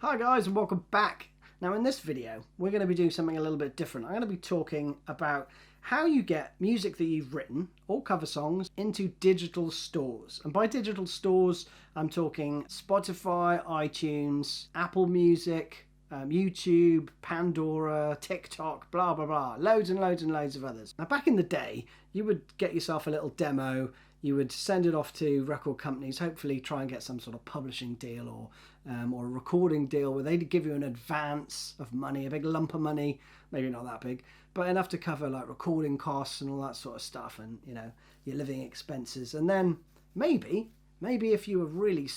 Hi guys and welcome back. Now in this video we're going to be doing something a little bit different. I'm going to be talking about how you get music that you've written or cover songs into digital stores. And by digital stores I'm talking Spotify, iTunes, Apple Music, YouTube, Pandora, TikTok, blah blah blah, loads and loads and loads of others. Now back in the day you would get yourself a little demo, you would send it off to record companies, hopefully try and get some sort of publishing deal or a recording deal where they'd give you an advance of money, a big lump of money, maybe not that big, but enough to cover like recording costs and all that sort of stuff, and your living expenses. And then maybe if you were really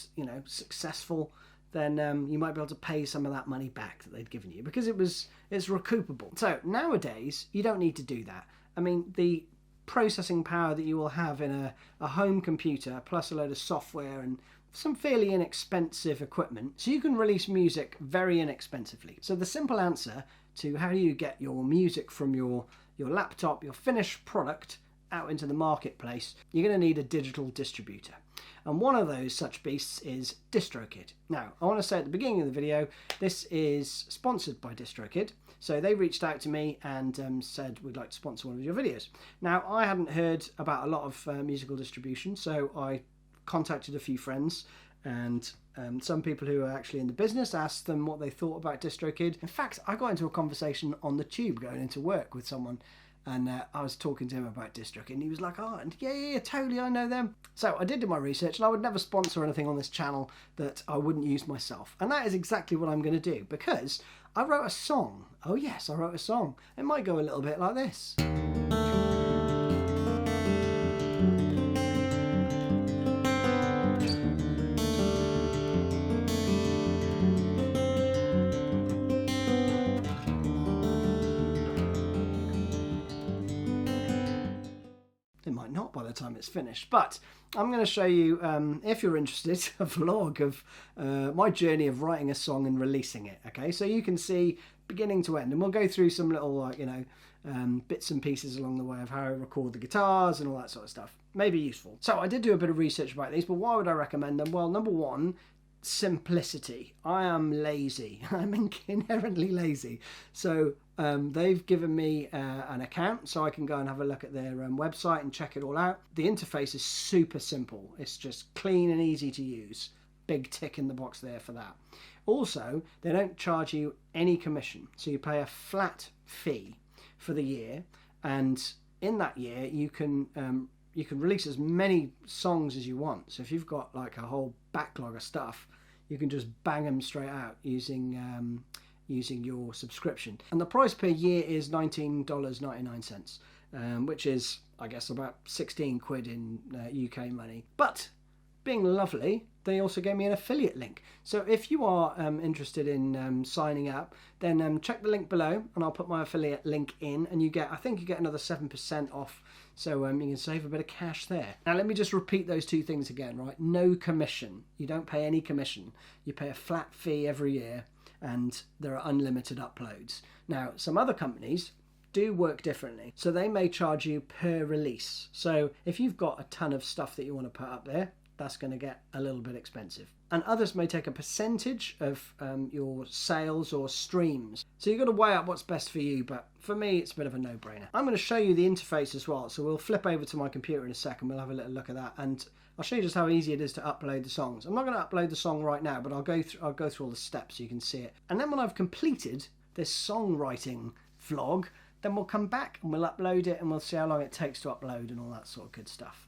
successful, then you might be able to pay some of that money back that they'd given you because it's recoupable. So nowadays you don't need to do that. I mean, the processing power that you will have in a home computer plus a load of software and some fairly inexpensive equipment, so you can release music very inexpensively. So the simple answer to how do you get your music from your laptop, your finished product, out into the marketplace, you're going to need a digital distributor. And one of those such beasts is DistroKid. Now, I want to say at the beginning of the video, this is sponsored by DistroKid. So they reached out to me and said, we'd like to sponsor one of your videos. Now, I hadn't heard about a lot of musical distribution, so I contacted a few friends and some people who are actually in the business, asked them what they thought about DistroKid. In fact, I got into a conversation on the tube going into work with someone, and I was talking to him about DistroKid, and he was like, oh, yeah, totally, I know them. So I did do my research, and I would never sponsor anything on this channel that I wouldn't use myself. And that is exactly what I'm going to do, because I wrote a song. Oh yes, I wrote a song. It might go a little bit like this. It might not by the time it's finished, but I'm going to show you, if you're interested, a vlog of my journey of writing a song and releasing it. Okay, so you can see beginning to end, and we'll go through some little bits and pieces along the way of how I record the guitars and all that sort of stuff. Maybe useful. So I did do a bit of research about these, but why would I recommend them? Well, number one, simplicity. I am lazy. I'm inherently lazy. So they've given me an account so I can go and have a look at their website and check it all out. The interface is super simple. It's just clean and easy to use. Big tick in the box there for that. Also, they don't charge you any commission. So you pay a flat fee for the year, and in that year you can release as many songs as you want. So if you've got like a whole backlog of stuff, you can just bang them straight out using your subscription. And the price per year is $19.99, which is, I guess, about 16 quid in UK money. But being lovely, they also gave me an affiliate link. So if you are interested in signing up, then check the link below and I'll put my affiliate link in, and I think you get another 7% off. So you can save a bit of cash there. Now let me just repeat those two things again, right? No commission. You don't pay any commission. You pay a flat fee every year, and there are unlimited uploads. Now some other companies do work differently. So they may charge you per release. So if you've got a ton of stuff that you want to put up there, that's going to get a little bit expensive. And others may take a percentage of your sales or streams. So you've got to weigh up what's best for you, but for me it's a bit of a no-brainer. I'm going to show you the interface as well, so we'll flip over to my computer in a second, we'll have a little look at that, and I'll show you just how easy it is to upload the songs. I'm not going to upload the song right now, but I'll go through all the steps so you can see it. And then when I've completed this songwriting vlog, then we'll come back and we'll upload it, and we'll see how long it takes to upload and all that sort of good stuff.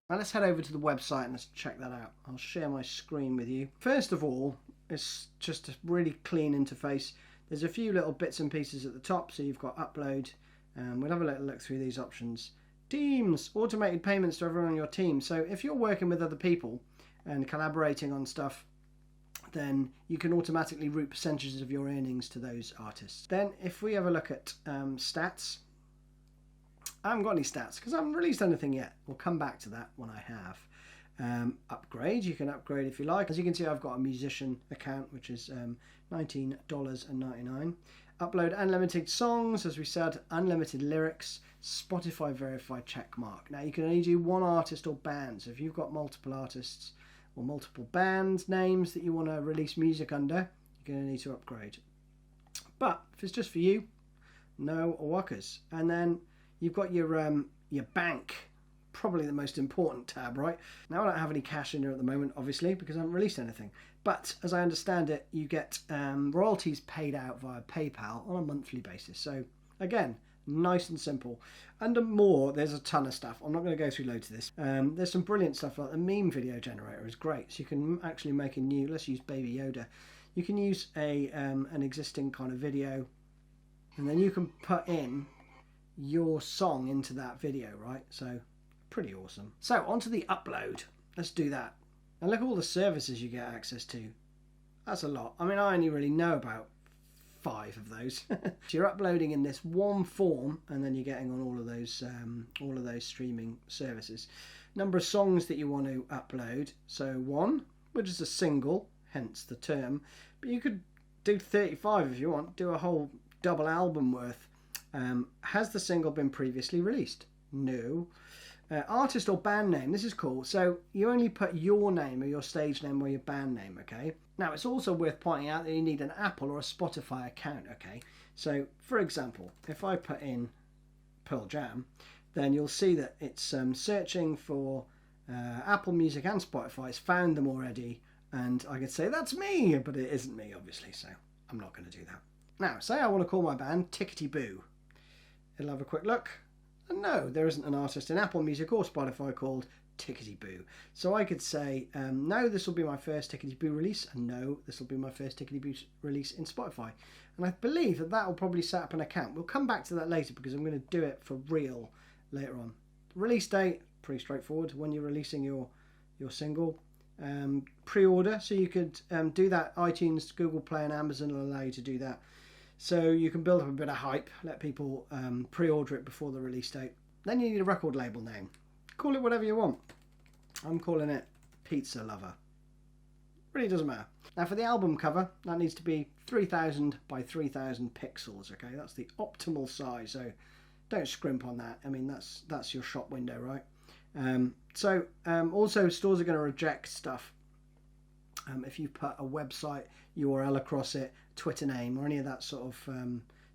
Now let's head over to the website and let's check that out. I'll share my screen with you. First of all, it's just a really clean interface. There's a few little bits and pieces at the top, so you've got upload. We'll have a little look through these options. Teams, automated payments to everyone on your team. So if you're working with other people and collaborating on stuff, then you can automatically route percentages of your earnings to those artists. Then if we have a look at stats, I haven't got any stats because I haven't released anything yet. We'll come back to that when I have. upgrade. You can upgrade if you like. As you can see, I've got a musician account, which is $19.99. Upload unlimited songs, as we said, unlimited lyrics, Spotify verified check mark. Now you can only do one artist or band, so if you've got multiple artists or multiple band names that you want to release music under, you're going to need to upgrade. But if it's just for you, no workers. And then you've got your bank, probably the most important tab, right? Now I don't have any cash in here at the moment, obviously, because I haven't released anything. But as I understand it, you get royalties paid out via PayPal on a monthly basis. So again, nice and simple. Under more, there's a ton of stuff. I'm not going to go through loads of this. There's some brilliant stuff, like the meme video generator is great. So you can actually make a new, let's use Baby Yoda. You can use an existing kind of video, and then you can put in your song into that video, right? So pretty awesome. So onto the upload. Let's do that. And look at all the services you get access to. That's a lot. I mean, I only really know about 5 of those. So you're uploading in this one form, and then you're getting on all of those streaming services. Number of songs that you want to upload. So 1, which is a single, hence the term. But you could do 35 if you want. Do a whole double album worth. Has the single been previously released? No. Artist or band name, this is cool. So you only put your name or your stage name or your band name, okay? Now it's also worth pointing out that you need an Apple or a Spotify account, okay? So for example, if I put in Pearl Jam, then you'll see that it's searching for Apple Music and Spotify. It's found them already, and I could say that's me, but it isn't me, obviously, so I'm not going to do that. Now, say I want to call my band Tickety Boo. It'll have a quick look. And no, there isn't an artist in Apple Music or Spotify called Tickety Boo. So I could say, no, this will be my first Tickety Boo release, and no, this will be my first Tickety Boo release in Spotify. And I believe that will probably set up an account. We'll come back to that later because I'm going to do it for real later on. Release date, pretty straightforward when you're releasing your single. Pre-order, so you could do that. iTunes, Google Play and Amazon will allow you to do that. So you can build up a bit of hype, let people pre-order it before the release date. Then you need a record label name. Call it whatever you want. I'm calling it Pizza Lover. Really doesn't matter. Now for the album cover, that needs to be 3000 by 3000 pixels, okay? That's the optimal size, so don't scrimp on that. I mean, that's your shop window, right? Also stores are going to reject stuff if you put a website URL across it, Twitter name, or any of that sort of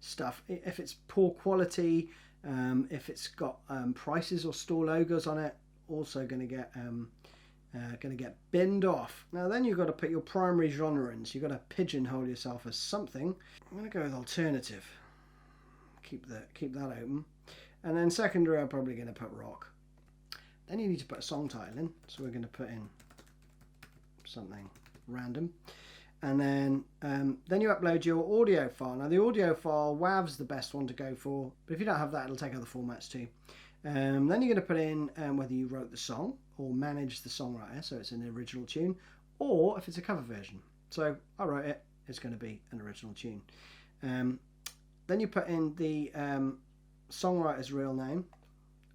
stuff. If it's poor quality, if it's got prices or store logos on it, also going to get binned off. Now then you've got to put your primary genre in, so you've got to pigeonhole yourself as something. I'm going to go with alternative. Keep that open. And then secondary, I'm probably going to put rock. Then you need to put a song title in, so we're going to put in something random. And then you upload your audio file. Now the audio file, WAV's the best one to go for, but if you don't have that, it'll take other formats too. Then you're going to put in whether you wrote the song or managed the songwriter, so it's an original tune, or if it's a cover version. So I wrote it, it's going to be an original tune. Then you put in the songwriter's real name,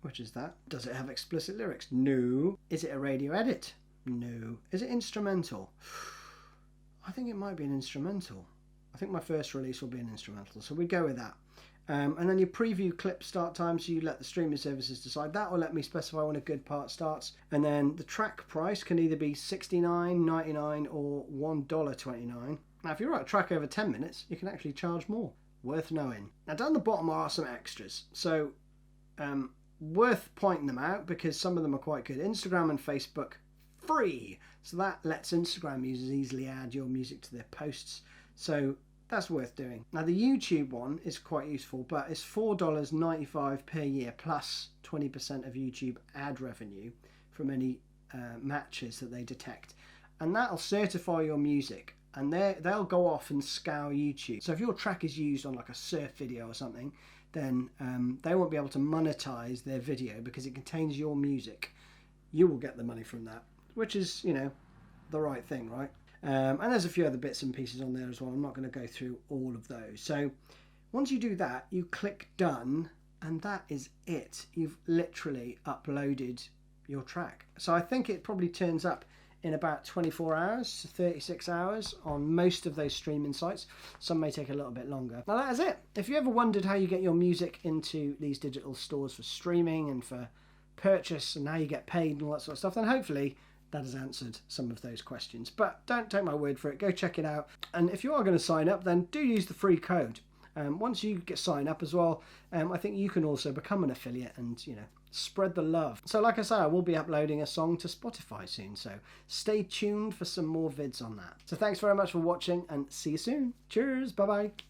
which is that. Does it have explicit lyrics? No. Is it a radio edit? No. Is it instrumental? I think it might be an instrumental. I think my first release will be an instrumental, so we go with that. And then your preview clip start time, so you let the streaming services decide that, or let me specify when a good part starts. And then the track price can either be $69.99 or $1.29. Now if you write a track over 10 minutes, you can actually charge more. Worth knowing. Now down the bottom are some extras, so worth pointing them out because some of them are quite good. Instagram and Facebook, free, so that lets Instagram users easily add your music to their posts, so that's worth doing. Now the YouTube one is quite useful, but it's $4.95 per year plus 20% of YouTube ad revenue from any matches that they detect, and that'll certify your music, and they'll go off and scour YouTube. So if your track is used on like a surf video or something, then they won't be able to monetize their video because it contains your music. You will get the money from that, which is, you know, the right thing, right? And there's a few other bits and pieces on there as well. I'm not going to go through all of those. So once you do that, you click done, and that is it. You've literally uploaded your track. So I think it probably turns up in about 24 hours to 36 hours on most of those streaming sites. Some may take a little bit longer. Now that is it. If you ever wondered how you get your music into these digital stores for streaming and for purchase and how you get paid and all that sort of stuff, then hopefully that has answered some of those questions. But don't take my word for it. Go check it out. And if you are going to sign up, then do use the free code. Once you get signed up as well, I think you can also become an affiliate and, you know, spread the love. So like I say, I will be uploading a song to Spotify soon, so stay tuned for some more vids on that. So thanks very much for watching and see you soon. Cheers, bye bye.